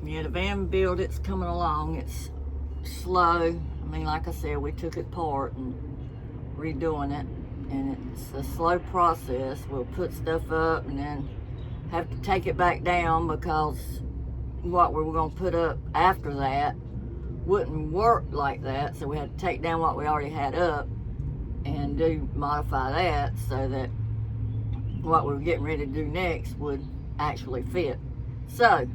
Yeah, the van build, it's coming along. It's slow. I mean, like I said, we took it apart and redoing it, and it's a slow process. We'll put stuff up and then have to take it back down because what we were going to put up after that wouldn't work like that, so we had to take down what we already had up and modify that so that what we were getting ready to do next would actually fit. So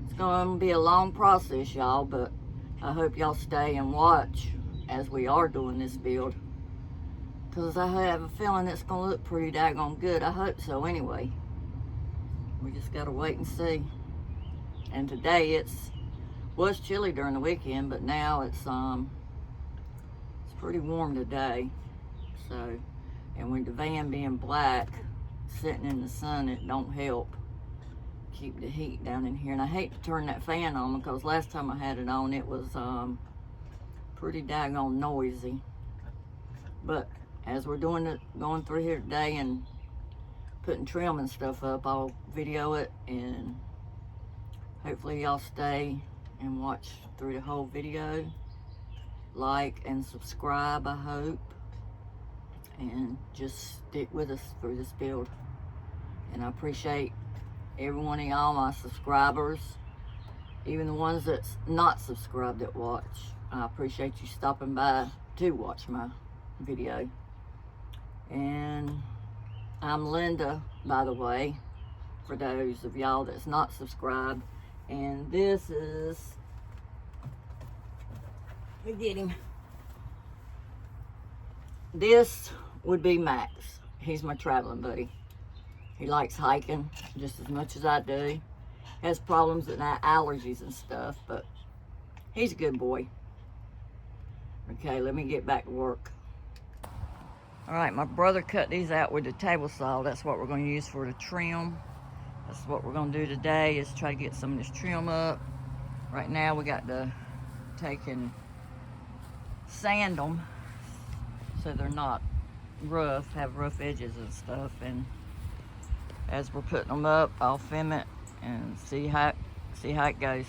it's going to be a long process, y'all, but I hope y'all stay and watch as we are doing this build, because I have a feeling it's going to look pretty daggone good. I hope so anyway. We just got to wait and see. And today was chilly during the weekend, but now it's pretty warm today. So, and with the van being black, sitting in the sun, it don't help keep the heat down in here. And I hate to turn that fan on because last time I had it on, it was pretty daggone noisy. But as we're going through here today and putting trim and stuff up, I'll video it, and hopefully y'all stay and watch through the whole video. Like and subscribe, I hope. And just stick with us through this build. And I appreciate every one of y'all, my subscribers, even the ones that's not subscribed that watch. I appreciate you stopping by to watch my video. And I'm Linda, by the way, for those of y'all that's not subscribed. And this is, let me get him. This would be Max. He's my traveling buddy. He likes hiking just as much as I do. Has problems with allergies and stuff, but he's a good boy. Okay, let me get back to work. All right, my brother cut these out with the table saw. That's what we're going to use for the trim. That's what we're going to do today, is try to get some of this trim up. Right now we got to take and sand them so they're not rough, have rough edges and stuff. And as we're putting them up, I'll film it and see how it goes.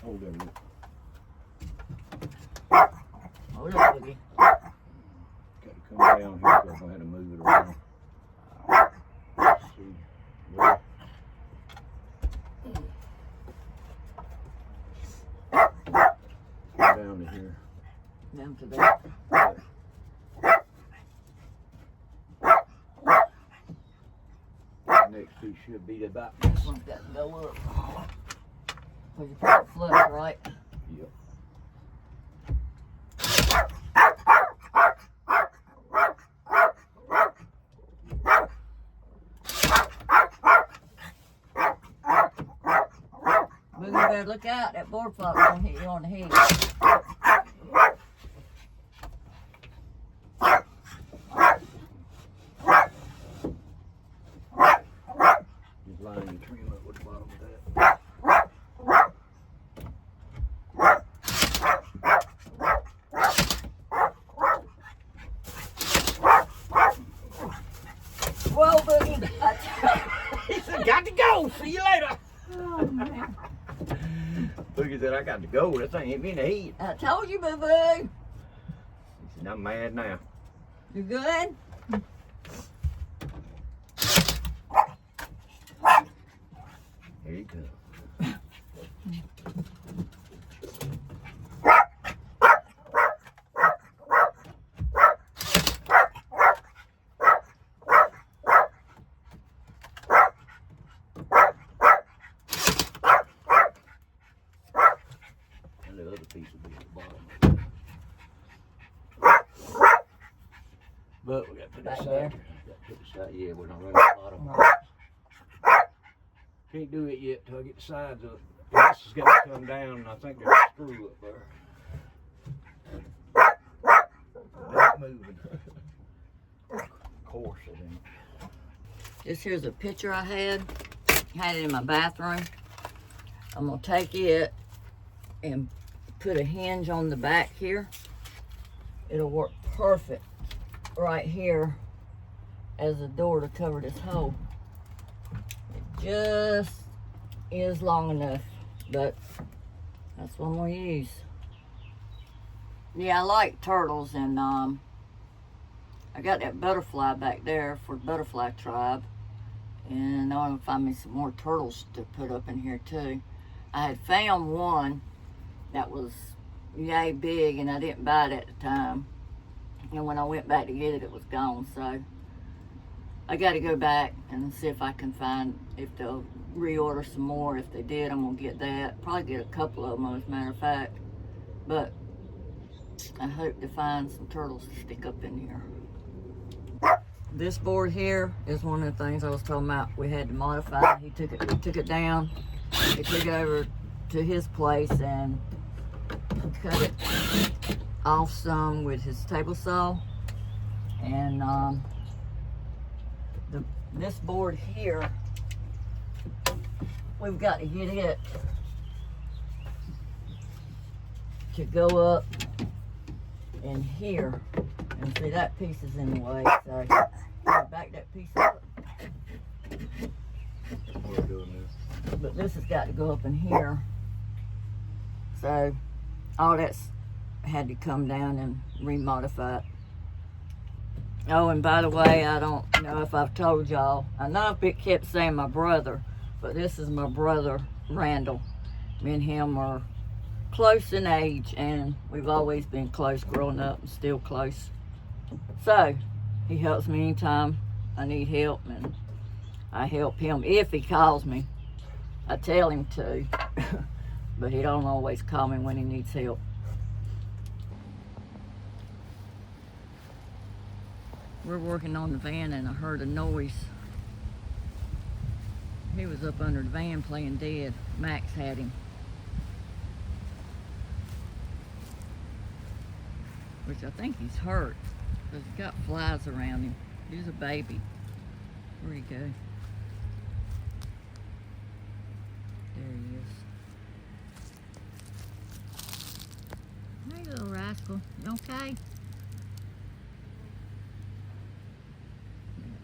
Hold that. Hold on, Boogie. Got to come down here because I'm going to have to move it around. See, well, down to here. Down to that. Next two should be about Want that to go up. Because you put it flush, right? Yep. Boogie, better look out. That board flop's gonna hit you on the head. Just line the trim up with the bottom of that. Well, Boogie, He said, got to go. See you later. oh, man. Boogie said, I got to go. This thing hit me in the head. I told you, boo-boo. He said, I'm mad now. You good? Here you come. And the other piece will be at the bottom. But we got to put Back this there? side. Got to put this side. Yeah, we're not running the bottom. Right. Can't do it yet till I get the sides up. This has got to come down, and I think there's a screw up there. It's moving. Of course it ain't. This here's a picture I had it in my bathroom. I'm gonna take it and put a hinge on the back here. It'll work perfect right here as a door to cover this hole. It just is long enough, but that's what I'm gonna use. Yeah, I like turtles, and I got that butterfly back there for the butterfly tribe, and I want to find me some more turtles to put up in here too. I had found one that was yay big, and I didn't buy it at the time, and when I went back to get it, it was gone. So I got to go back and see if I can find, if they'll reorder some more. If they did, I'm gonna get that. Probably get a couple of them, as a matter of fact. But I hope to find some turtles to stick up in here. This board here is one of the things I was talking about we had to modify. He took it down. He took it over to his place and cut it off some with his table saw. And this board here, we've got to get it to go up in here. And see, that piece is in the way, so back that piece up. We're doing this. But this has got to go up in here. So all that's had to come down and remodify it. Oh, and by the way, I don't know if I've told y'all. I know I kept saying my brother, but this is my brother, Randall. Me and him are close in age, and we've always been close growing up, and still close. So he helps me anytime I need help, and I help him if he calls me. I tell him to, but he don't always call me when he needs help. We're working on the van, and I heard a noise. He was up under the van playing dead. Max had him. Which I think he's hurt, because he's got flies around him. He's a baby. Where'd he go? There he is. Hey, little rascal. You okay?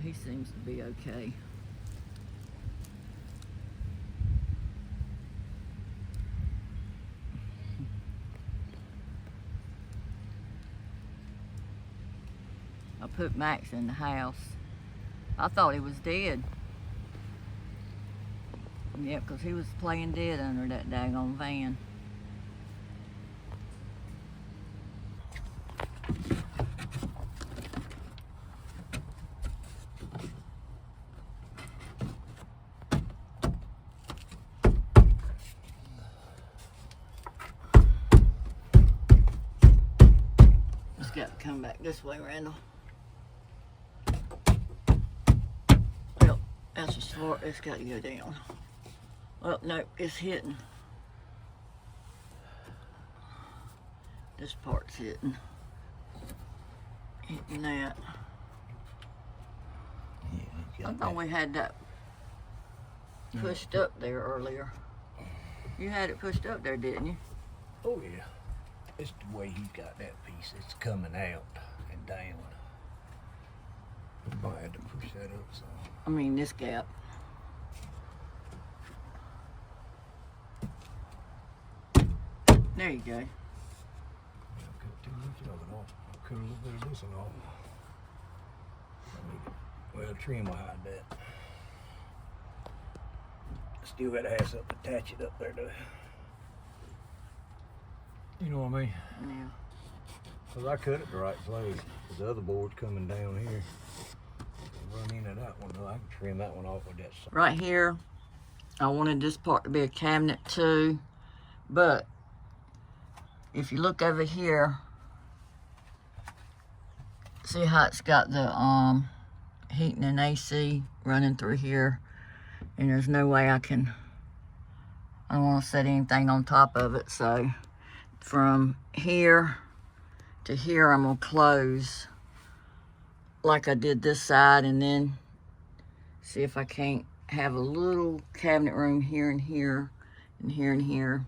He seems to be okay. I put Max in the house. I thought he was dead. Yeah, because he was playing dead under that daggone van. It's got to come back this way, Randall. Well, that's a smart, it's got to go down. Well, no, it's hitting. This part's hitting. Hitting that. Yeah, I thought we had that pushed up there earlier. You had it pushed up there, didn't you? Oh yeah. It's the way he's got that piece. It's coming out and down. I had to push that up some. I mean, this gap. There you go. I cut too much of it off. I cut a little bit of this one off. Well, trim will hide that. Still got to have something to attach it up there though. You know what I mean? Yeah. Cause I cut it the right place. Cause the other board's coming down here. Run into that one though. I can trim that one off with that. Right here, I wanted this part to be a cabinet too, but if you look over here, see how it's got the heating and AC running through here, and there's no way I can I don't want to set anything on top of it. So from here to here, I'm going to close like I did this side, and then see if I can't have a little cabinet room here and here and here and here.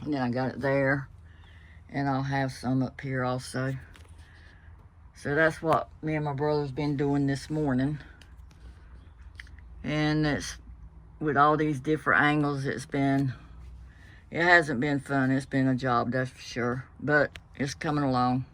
And then I got it there, and I'll have some up here also. So that's what me and my brother's been doing this morning. And it's with all these different angles, it hasn't been fun. It's been a job, that's for sure, but it's coming along.